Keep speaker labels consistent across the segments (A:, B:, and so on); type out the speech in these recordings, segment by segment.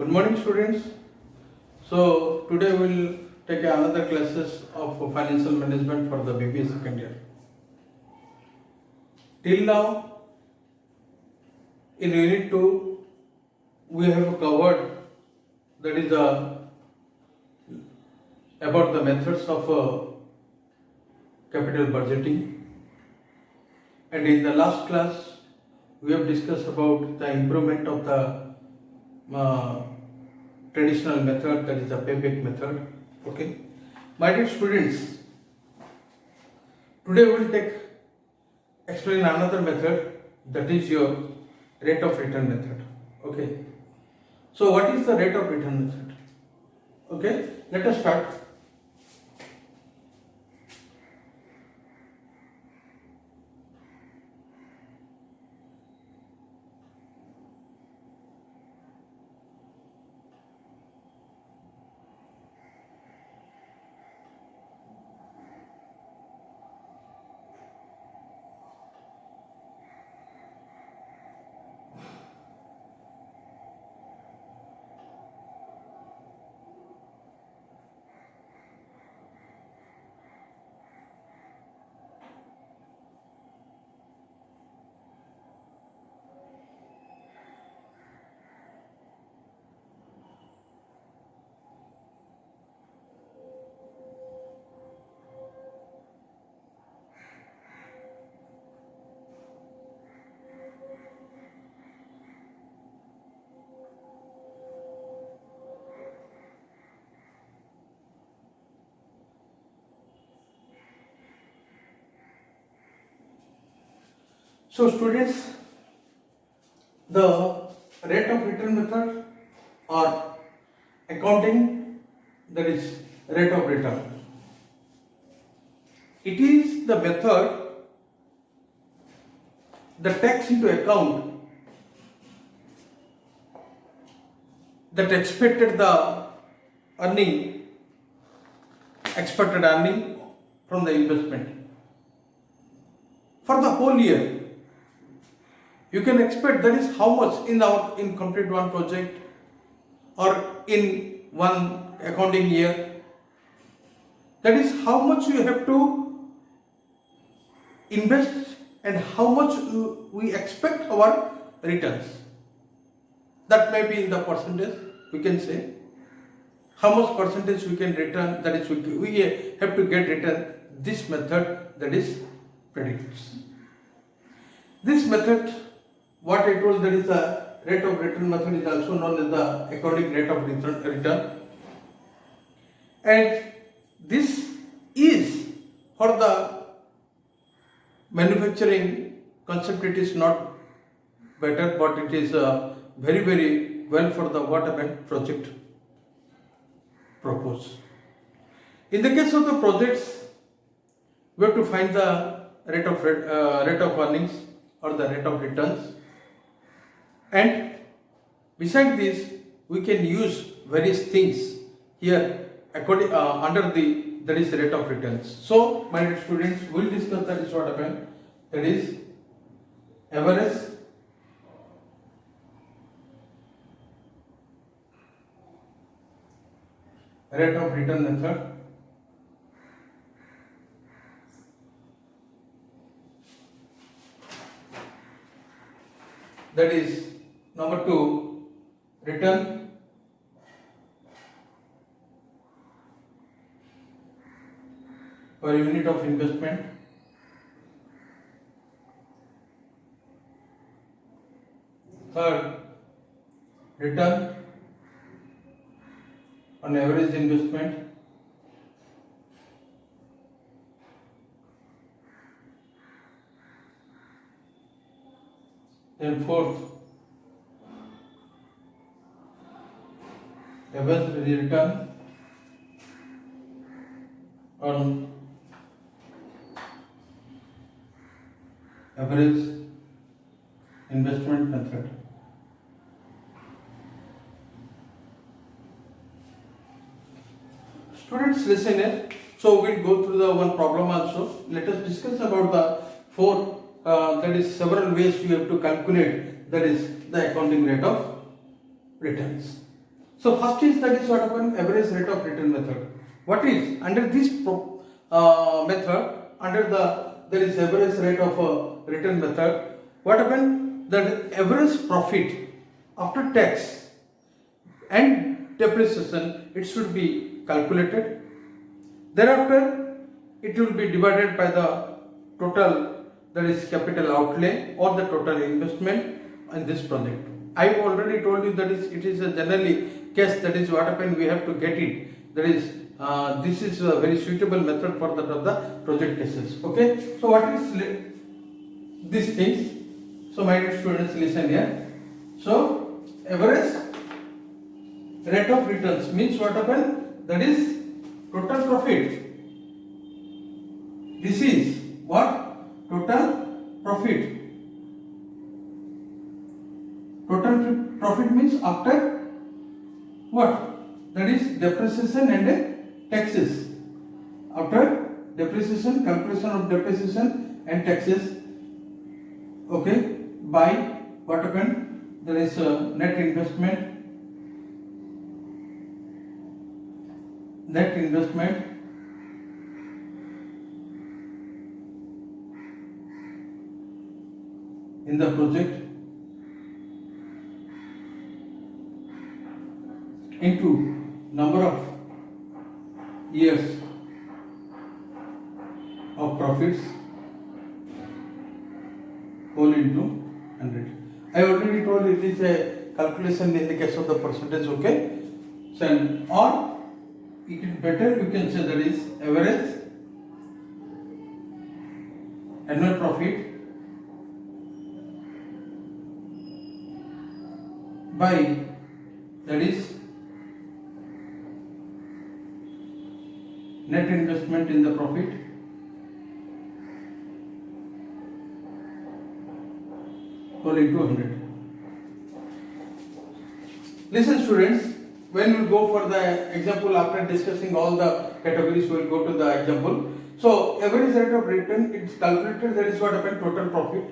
A: Good morning, students. So today we'll take another classes of financial management for the BBA second year. Till now, in Unit 2, we have covered that is about the methods of capital budgeting, and in the last class we have discussed about the improvement of the traditional method, that is the payback method. Okay, my dear students, today we will explain another method, that is your rate of return method. Okay, so what is the rate of return method? Okay, let us start. So students, the rate of return method or accounting, that is rate of return, it is the method that takes into account that expected earning from the investment for the whole year. You can expect that is how much in complete one project or in one accounting year. That is how much you have to invest and how much we expect our returns. That may be in the percentage, we can say how much percentage we can return, that is we have to get return. This method, that is predicts. This method, what I told, that is the rate of return method, is also known as the accounting rate of return, and this is for the manufacturing concept. It is not better, but it is very well for the whatever project proposed. In the case of the projects, we have to find the rate of earnings or the rate of returns, and beside this we can use various things here according under the, that is rate of returns. So my dear students, we will discuss that is what happened, that is average rate of return method, that is number 2, return per unit of investment, third, return on average investment, then fourth, average return on average investment method. Students, listen here. So we'll go through the one problem also. Let us discuss about the four, that is several ways you have to calculate, that is the accounting rate of returns. So first is that is what happen average rate of return method. What is under this method, under the there is average rate of return method. What happen that average profit after tax and depreciation it should be calculated. Thereafter it will be divided by the total, that is capital outlay or the total investment in this project. I already told you that it is a generally case, that is what happen we have to get it, that is this is a very suitable method for that of the project cases. Okay, so what is these things? So my dear students, listen here. So average rate of returns means what happen, that is total profit. This is what? Total profit. Total profit means after what? That is depreciation and taxes. After depreciation, calculation of depreciation and taxes. Okay, by what happened? There is net investment. Net investment in the project into number of years of profits whole into 100. I already told it is a calculation in the case of the percentage. Okay, so or it is better you can say that is average annual profit by, that is net investment in the profit whole into 100. Listen students, when we go for the example, after discussing all the categories, we will go to the example. So average rate of return it's calculated, that is what happened total profit.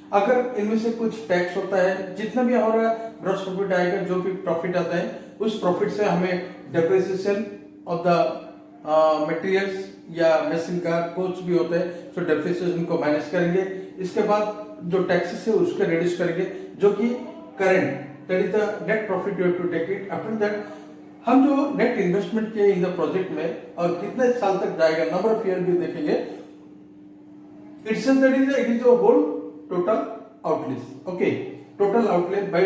A: अगर इनमें से कुछ tax होता है, जितना भी हमारा gross profit आएगा, जो भी प्रॉफिट आता है, उस प्रॉफिट से हमें डेप्रिसिएशन ऑफ द मटेरियल्स या मशीन का कुछ भी होता है, तो डेप्रिसिएशन को माइनस करेंगे. इसके बाद जो टैक्सेस है उसको रिड्यूस करेंगे, जो कि current, that is the net profit you have to take it. After that हम जो नेट इन्वेस्टमेंट किए इन द प्रोजेक्ट में और कितने साल तक जाएगा, नंबर ऑफ ईयर भी देखेंगे. It's that is a whole total outlays. Okay, total outlay by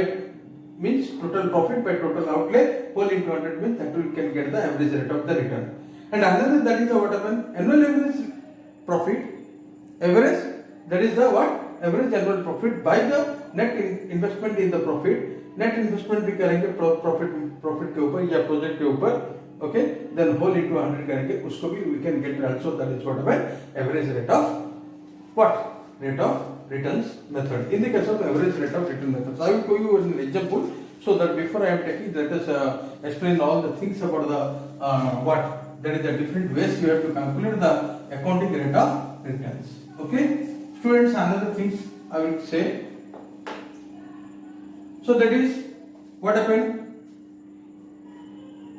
A: means total profit by total outlay whole into 100 means that we can get the average rate of the return. And another, that is the what happen annual average profit, average, that is the what average annual profit by the net investment in the profit. Net investment भी करेंगे profit के ऊपर या project के ऊपर. Okay, then whole into 100 करेंगे, उसको भी we can get also, that is what happen average rate of what rate of returns method. In the case of average rate of return methods, I will give you an example so that before I am taking, let us explain all the things about the what, that is the different ways you have to calculate the accounting rate of returns. Okay, students, another things I will say. So that is what happened,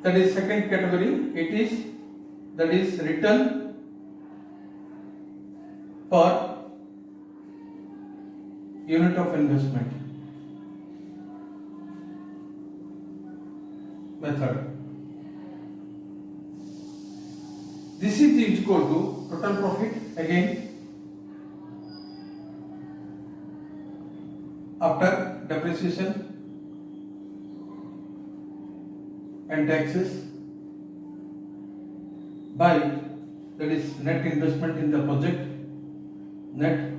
A: that is second category. It is, that is return per unit of investment method. This is equal to total profit again after depreciation and taxes by, that is net investment in the project, net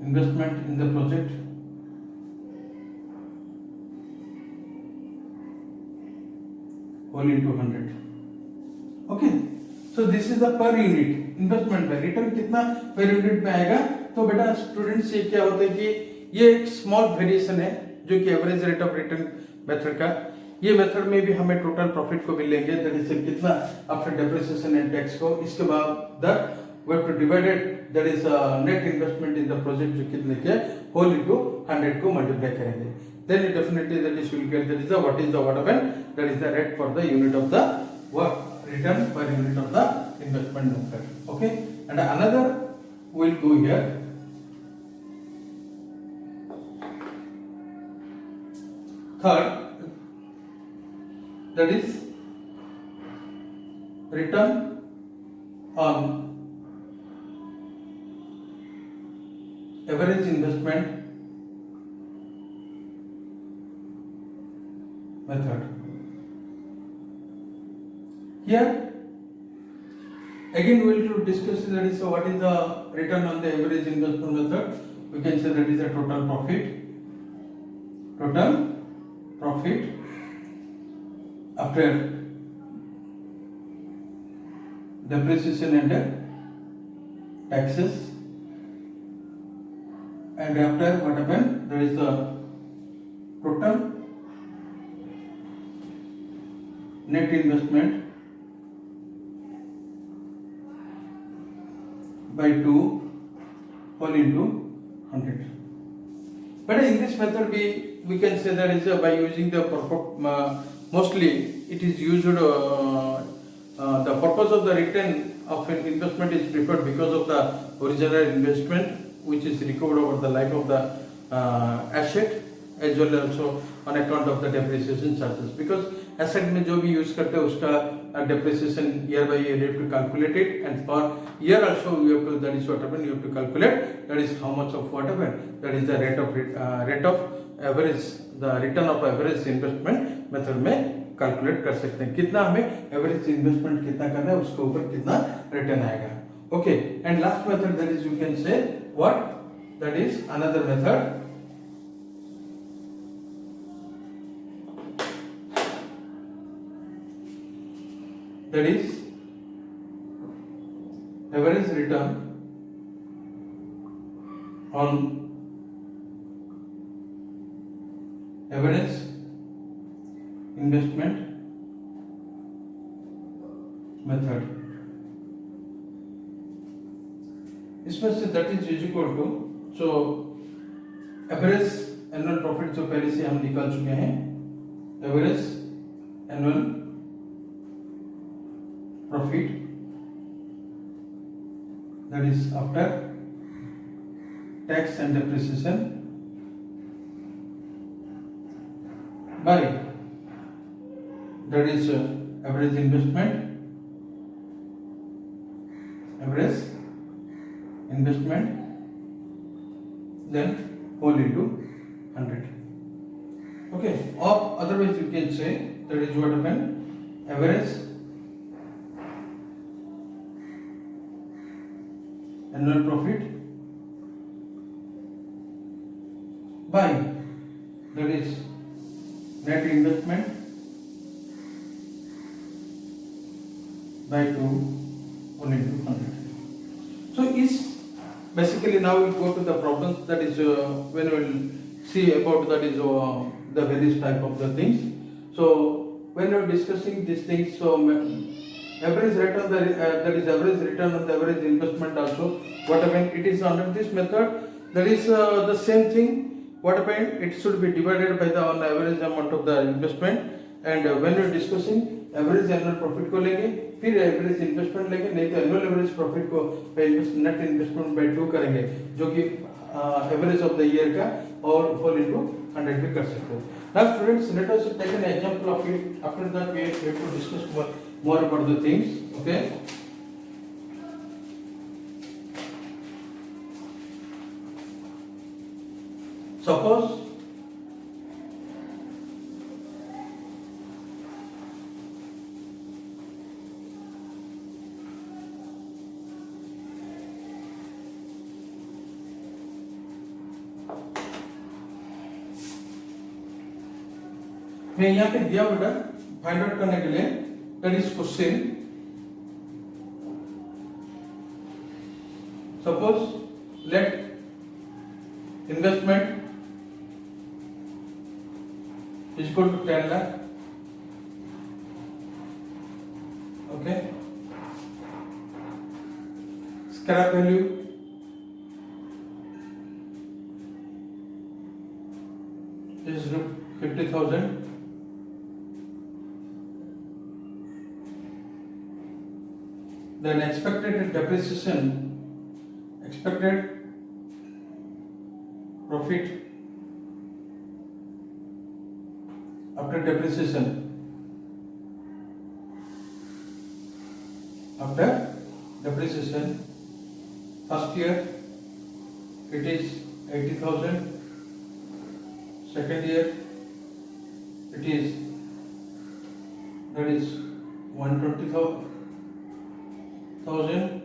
A: investment in the project whole into 100. Okay, so this is the per unit investment by return कितना per unit में आएगा. तो बेटा students ये क्या होता है कि ये एक स्मॉल वेरिएशन है जो कि average rate of return method का. ये मेथड में भी हमें टोटल प्रॉफिट को मिलेंगे, दैट इज कितना आफ्टर डेप्रिसिएशन एंड टैक्स को. इसके बाद that we have to divide it, that is net investment in the project जो कितने के होल इंटू 100 को मल्टीप्लाई करेंगे, then definitely that is will get that is the what is the what happened, that is the rate for the unit of the work return per unit of the investment method. Okay, and another will go here. Third, that is return on average investment method. Here again we will discuss that is what is the return on the average investment method. We can say that is a total profit after depreciation and taxes, and after what happened, there is the total net investment by 2 whole into 100. But in this method we can say that is by using the mostly it is used the purpose of the return of an investment is preferred because of the original investment which is recovered over the life of the asset, as well as also on account of the depreciation charges, because asset में जो भी use करते हैं उसका depreciation year by year you have to calculate it, and for year also you have to, that is what happen, you have to calculate that is how much of what happen, that is the rate of average, the return of average investment method में calculate कर सकते हैं, कितना हमें average investment कितना करना है उसके ऊपर कितना रिटर्न आएगा. Okay, and last method that is you can say what, that is another method, that is average return on average investment method. इसमें से that is equal to, so average annual profit जो पहले से हम निकाल चुके हैं, average annual profit that is after tax and depreciation by that is average investment then whole into 100. Okay, or otherwise you can say that is what happen, average annual profit by that is net investment by 2 1 into 100. So is basically now we go to the problems, that is when we will see about that is the various type of the things. So when we are discussing these things, so average return, that is average return on the average investment also, what happened, it is under this method, that is the same thing, what happened, it should be divided by the on average amount of the investment, and when we are discussing average annual profit को लेंगे, फिर average investment लेंगे, नहीं तो annual average profit को net investment by 2 करेंगे जो कि एवरेज ऑफ द ईयर का, और होल इनटू 100 भी कर सकते हो. Now students, let us take an example of it. After that we have to discuss more about the things. Okay, suppose मैं यहाँ पे दिया बेटा फाइंड आउट करने के लिए, that is question. Suppose let investment is equal to 10 lakh. Okay, scrap value is 50,000. Then expected depreciation, expected profit after depreciation, first year it is 80,000, second year it is 120,000,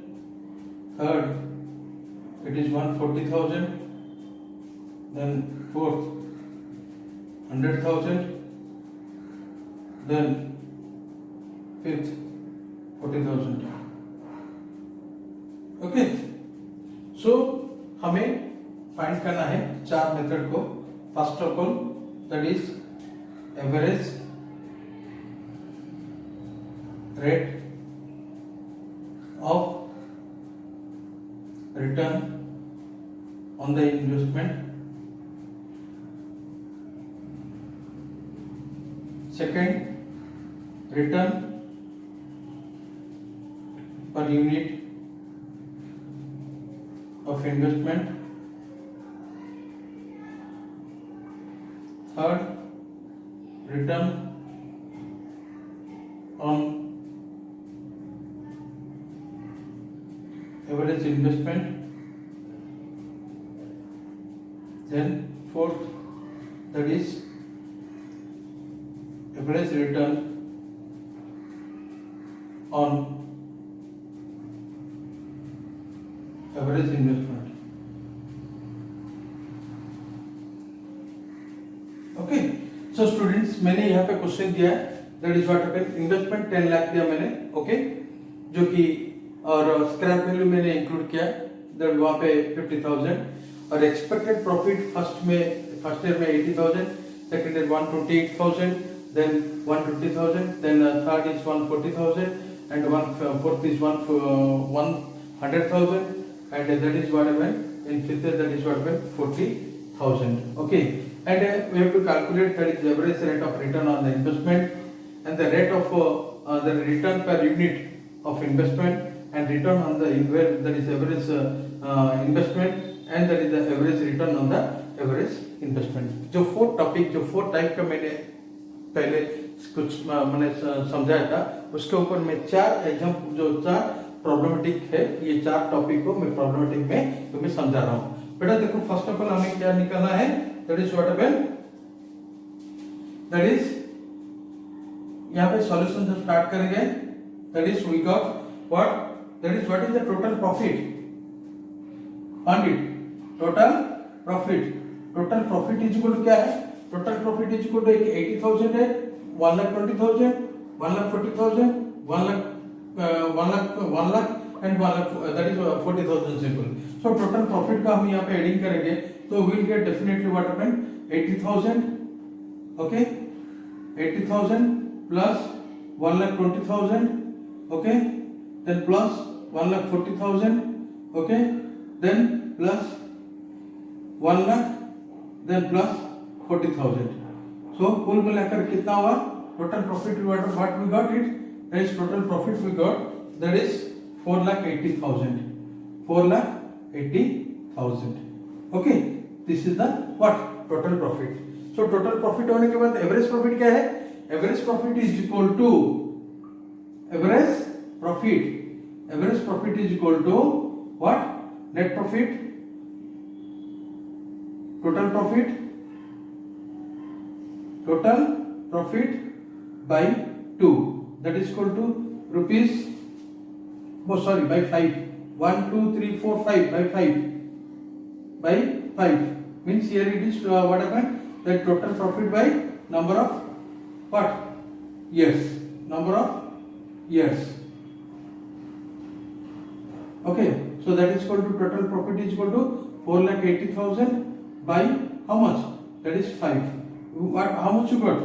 A: third it is 140,000, then fourth 100,000, then fifth 40,000. Okay, सो हमें find करना है चार method को. First of all that is average rate of return on the investment. Second, return per unit of investment. Third, return on average investment. Then fourth, that is average return on average investment. Okay, so students मैंने यहाँ पे question दिया है, that is what happened. Investment 10 lakh दिया मैंने, okay, जो कि और स्क्रैप वैल्यू मैंने इंक्लूड किया, दैट वहाँ पे 50,000. और एक्सपेक्टेड प्रॉफिट फर्स्ट ईयर में 80,000, second year 128,000, then 120,000, then third is 140,000, and fourth is 100,000. And that is what happened in fifth year, that is what happened 40,000. Okay, and we have to calculate that is the average rate of return on the investment, and the rate of the return per unit of investment, and return on the that is average investment, and that is the average return on the average investment. जो four type का मैंने पहले कुछ मैंने समझाया था, उसके ऊपर मैं चार प्रॉब्लमेटिक है, ये चार टॉपिक को मैं प्रॉब्लमेटिक में तुम्हें समझा रहा हूं. बेटा देखो, फर्स्ट ऑफ ऑल हमें क्या निकालना है, that is what happened, that is यहाँ पे सॉल्यूशन जब स्टार्ट करेंगे, that is we got what, that is what is the total profit on it. Total profit is equal to क्या है, total profit is equal to 80,000 है, 1,20,000, 1,40,000, 1 lakh and 1 lakh, that is 40,000 simple. So total profit का हम यहाँ पे adding करेंगे, तो we'll get definitely what happened 80,000, okay, 80,000 plus 1,20,000, okay, then plus 1,40,000, okay, then plus 1 lakh, then plus 40,000. So कुल मिलाकर कितना हुआ total profit, what we got it, that is total profit we got, that is 4,80,000. 4,80,000. Okay, this is the what total profit. So total profit होने के बाद average profit क्या है, average profit is equal to average profit is equal to what, net profit, total profit by 2, that is equal to rupees, by 5, 1 2 3 4 5 by 5 means here it is what happened, that total profit by number of what years, okay, so that is equal to total profit is equal to 4,80,000 by how much, that is 5. How much you got,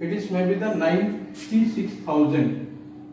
A: it is maybe the 96,000.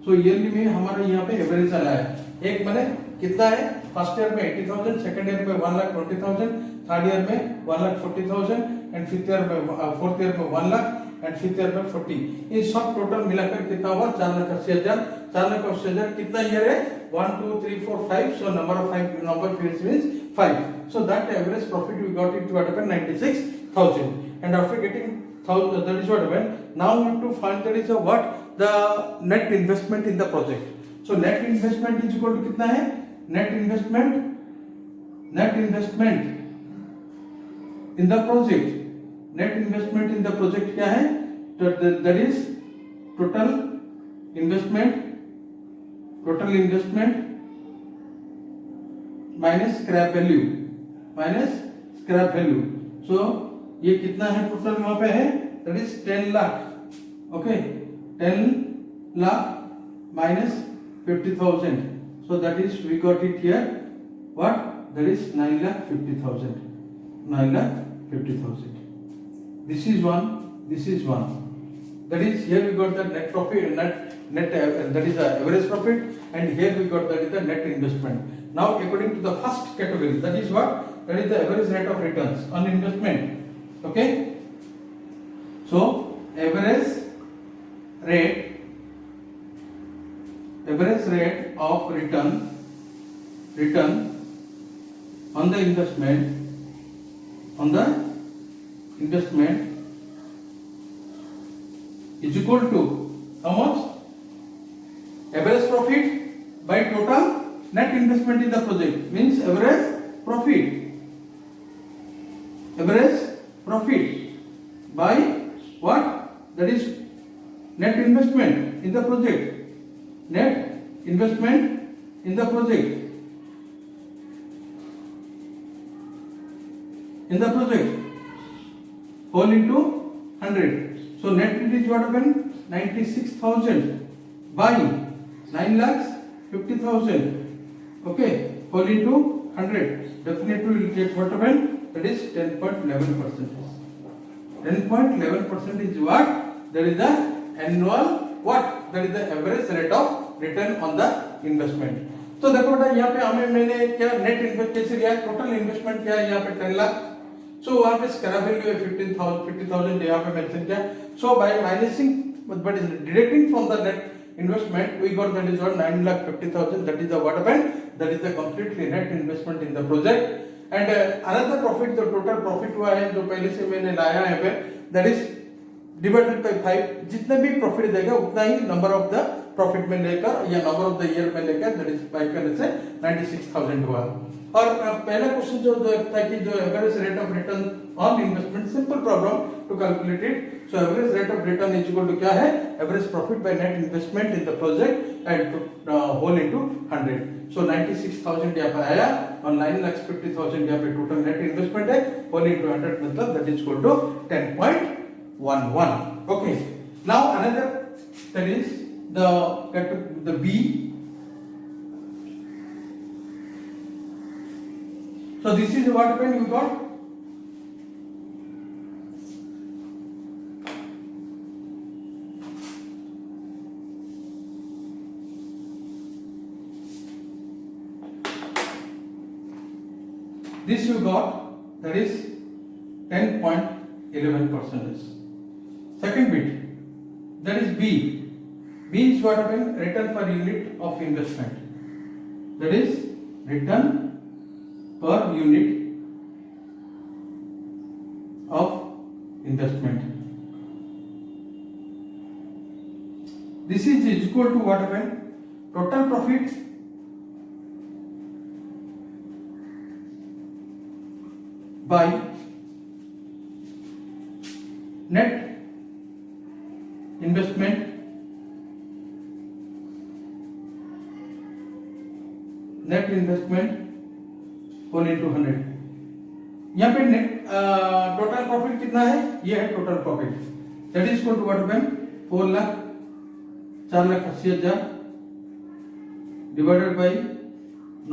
A: So yearly में हमारा यहाँ पे average आया है, एक मैंने कितना है, फर्स्ट ईयर में 80,000, सेकंड ईयर में 1,20,000, थर्ड ईयर में 1,40,000, एंड फिफ्थ ईयर में फोर्थ ईयर में 1 लाख एंड फिफ्थ ईयर में 40। ये सब टोटल मिलाकर कितना हुआ 4,80,000। 4,80,000 कितना ईयर है 1 2 3 4 5, so number of 5 number of years means 5, so that average profit we got it to what happened 96,000, and after getting 1000 that is what happened. Now we have to find that is a what the net investment in the project. So net investment is equal to कितना है net investment in the project. Net investment in the project क्या है that is total investment minus scrap value. So ये कितना है total वहां पे है that is 10 lakh. Okay, 10 lakh minus 50,000, so that is we got it here what that is 9,50,000. 9,50,000. This is one, that is here we got the net profit, net that is the average profit, and here we got that is the net investment. Now according to the first category, that is what that is the average rate of returns on investment. Okay, so average rate of return on the investment is equal to how much? Average profit by total net investment in the project, means average profit by what that is net investment in the project. Net investment in the project whole into 100. So net it is what happened 96,000 by 9,50,000. Okay, whole into 100. Definitely we will get what happened that is 10.11%. 10.11% is what that is the annual what that is the average rate of return on the investment. तो देखो बेटा यहाँ पे हमें मैंने क्या net invest कैसे लिया टोटल इन्वेस्टमेंट क्या है यहाँ पे 10 लाख. सो वहाँ पे स्क्रैप वैल्यू है 50,000 यहाँ पे मेंशन किया. सो bye माइनसिंग but is deducting from the net investment we got that is what 9,50,000, that is the what happened that is the completely net investment in the project. And another profit the total profit हुआ है जो पहले से मैंने लाया है पे that is divided by 5. जितना भी प्रॉफिट देगा उतना ही नंबर ऑफ द प्रॉफिट में लेकर या नंबर ऑफ द ईयर में लेकर दैट इज 5 करने से 96,000 हुआ. और पहला क्वेश्चन जो था कि जो average rate of return on investment, simple problem to calculate it. So average rate of return is equal to क्या है average profit by net investment in the project and whole into 100. So 96,000 यहाँ पर आया और 9,50,000 यहाँ पे total net investment है whole into 100 मतलब that is equal to 10.11. Okay, now another that is the B. So this is what happened you got this you got that is 10.11%. Second bit that is B. B is what happened return per unit of investment, that is return per unit of investment. This is equal to what happened total profit by net investment whole into 100. यहाँ पे net total profit कितना है ये है total profit that is equal to what happen 4,80,000 divided by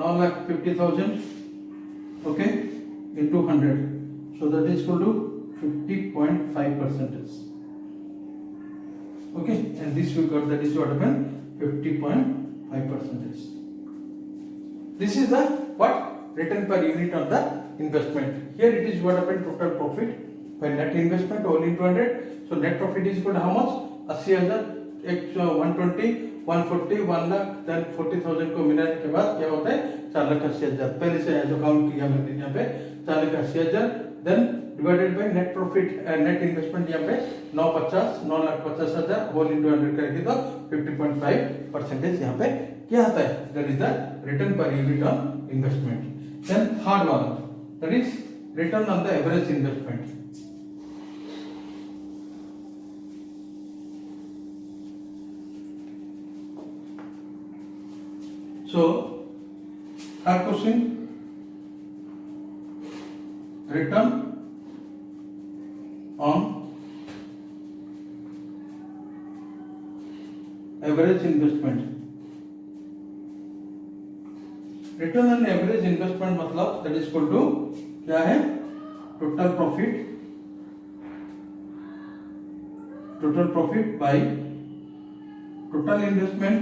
A: 9,50,000 okay into 100. So that is equal to 50.5%. Okay, and this we got that is what happened 50.5%. This is the what return per unit on the investment. Here it is what happened total profit by net investment whole into 100. So net profit is equal to how much? 80,000, एक 120, 140, 1 lakh, then 40,000 को मिलाने के बाद क्या होता है 4,80,000. पहले से जो काउंट किया मैंने यहाँ पे 4,80,000, then divided by net profit net investment यहाँ पे 9,50,000 होल इंटू 100 करेंगे तो 50.5% यहाँ पे क्या आता है? That is the return per unit on investment. Then third वाला that is return on the average investment. So, third question, return on average investment. Return on average investment मतलब that is equal to क्या है? Total profit by total investment,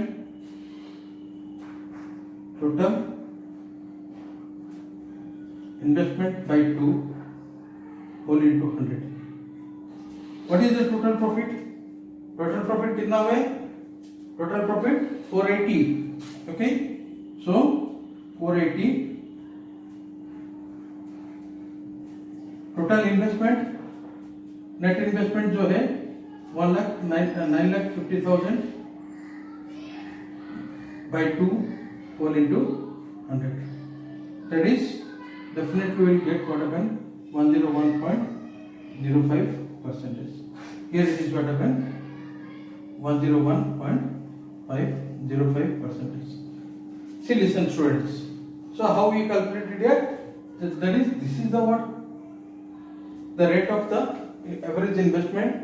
A: total investment by 2 whole into 100. What is the total profit? Total profit कितना हुआ है? Total profit 480. Okay, so 480. Total investment, net investment जो है 9,50,000 by 2 whole into 100. That is definitely will get what happened 101.05%. Here it is what happened 101.505%. See, listen students. So how we calculate it here? That is, this is the what? The rate of the average investment.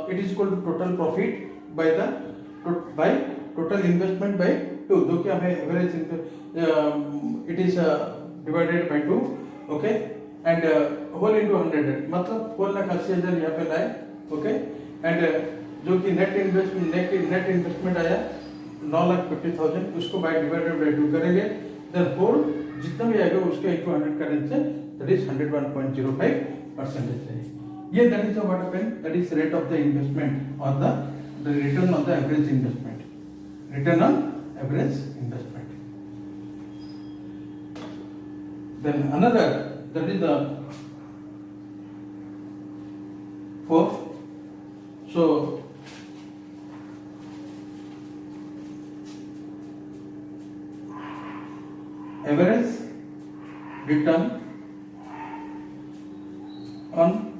A: It is equal to total profit by total investment by 2. जो कि हमें average it is divided by 2. Okay, and whole into 100 मतलब 4,80,000 यहाँ पे लाए. Okay, and जो कि net investment आया 9,50,000 उसको by divided by 2 करेंगे. then whole जितना भी आएगा उसके into 100 करने से that is 101.05% है. ये that is what happened, that is rate of the investment or the return on the average investment. Return on average investment. Then another, that is the fourth. So average return on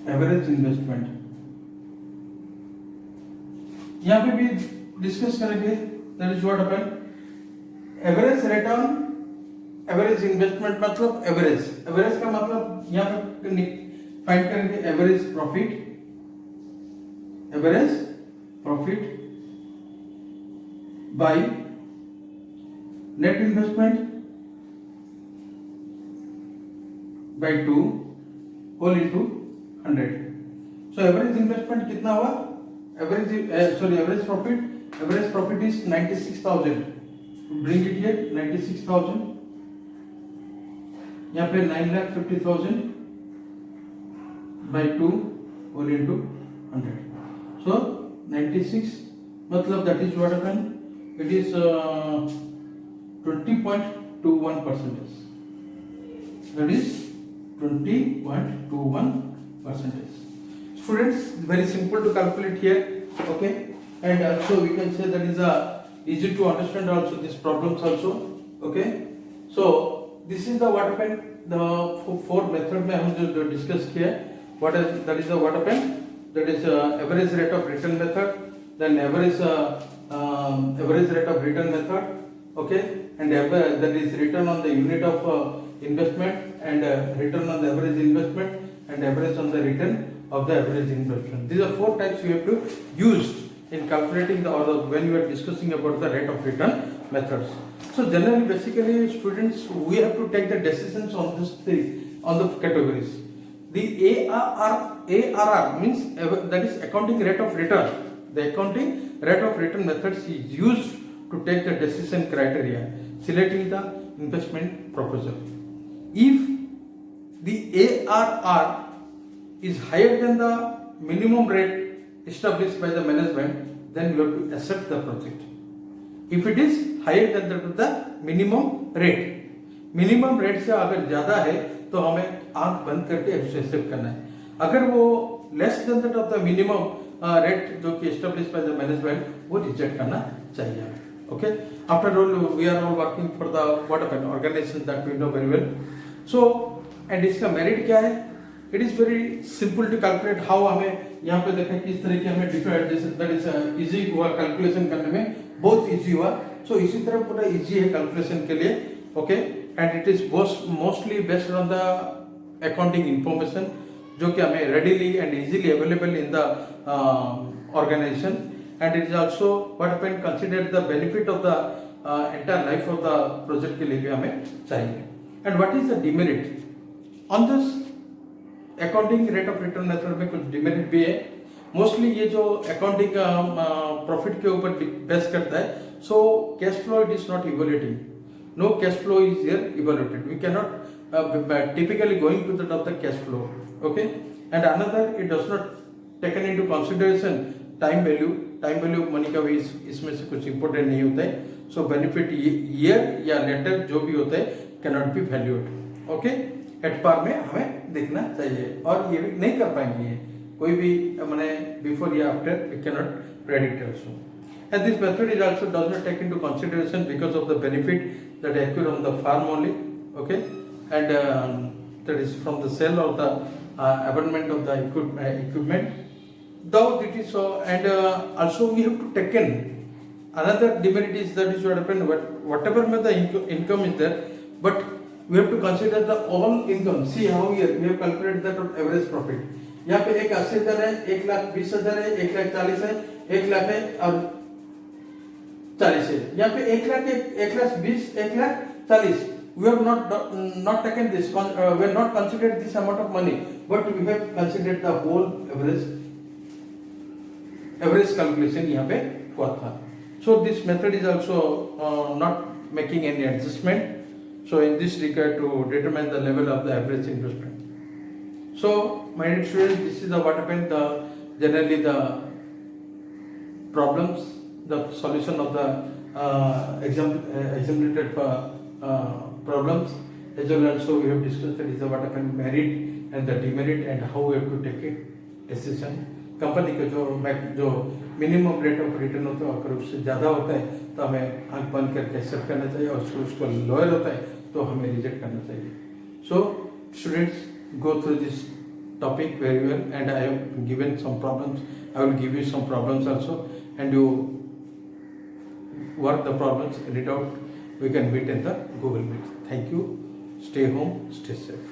A: average investment. यहाँ पे भी discuss करेंगे. That is what happen. Average rate on average investment मतलब average का मतलब यहाँ पे find करेंगे average profit by net investment by 2 whole into 100. So average investment कितना हुआ? Average profit is 96,000. Bring it here 96,000. यहाँ पे 9,50,000 by 2 whole into 100. So 96 मतलब that is what happened. It is 20.21%. That is 20.21%. Students, very simple to calculate here. Okay, and also we can say that is easy to understand also these problems also. Okay, so this is the what happened, the four method में हम जो discuss किया. That is the what happened, that is average rate of return method, then average rate of return method. Okay, and that is return on the unit of investment, and return on the average investment, and average on the return of the average investment. These are four types you have to use in calculating when you are discussing about the rate of return methods. So generally, basically, students, we have to take the decisions on this thing, on the categories. The ARR means that is accounting rate of return. The accounting rate of return methods is used to take the decision criteria, selecting the investment proposal. if the ARR is higher than the minimum rate established by the management, then you have to accept the project. If it is higher than the minimum rate से अगर ज़्यादा है तो हमें आंख बंद करके accept करना है. अगर वो less than that of the minimum rate जो कि एस्टेब्लिश बाय द मैनेजमेंट, वो रिजेक्ट करना चाहिए. Okay, after all we are all working for the what an organisation that we know very well. So and इसका merit क्या है? It is very simple to calculate. How हमें यहाँ पे देखा किस तरह की हमें डिफरेंट जैसे दैट इज इजी हुआ कैलकुलेशन करने में, बहुत इजी हुआ. सो इसी तरह पूरा इजी है कैलकुलेशन के लिए. Okay, and it is mostly based on the accounting information जो कि हमें readily and easily available in the organisation. And it is also what happen consider the benefit of the entire life of the project के लिए भी हमें चाहिए. And what is the demerit on this accounting rate of return method में? कुछ demerit भी है. Mostly ये जो अकाउंटिंग प्रॉफिट के ऊपर बेस करता है. So cash flow it is not evaluating. No cash flow is here evaluated. We cannot typically going to the cash flow. Okay, and another, it does not taken into consideration time value. Time value of money का भी इसमें से कुछ important नहीं होता है. So benefit year या later जो भी होता है cannot be valued. Okay, at par में हमें देखना चाहिए और ये भी नहीं कर पाएंगे ये कोई भी मैंने before या after we cannot predict also. And this method is also does not take into consideration because of the benefit that occur on the farm only. Okay, and that is from the sale of the abandonment of the equipment. Though it is so, and also we have to take in another demerit is that is what happen whatever the income is there, but we have to consider the all income. See how here we have calculated that on average profit. यहाँ पे 1,80,000 है, 1,20,000 है, 1,40,000 है, 1,00,000 है और 40 है. यहाँ पे 1,20,000, 1,40,000. We have not taken this. We have not considered this amount of money, but we have considered the whole average calculation यहाँ पे हुआ था. So this method is also not making any adjustment. So in this regard to determine the level of the average investment. So my dear students, this is the what happened. Generally the problems, the solution of the exemplified problems, as well also we have discussed that is the what happened merit and the demerit and how we have to take it decision. Company का जो minimum rate of return होता है अगर उससे ज़्यादा होता है तो हमें आंख बंद करके एक्सेप्ट करना चाहिए और उसको लोअर होता है तो हमें रिजेक्ट करना चाहिए. So students, go through this topic very well, and I have given some problems. I will give you some problems also, and you work the problems. Any doubt, we can meet in the Google Meet. Thank you. Stay home, stay safe.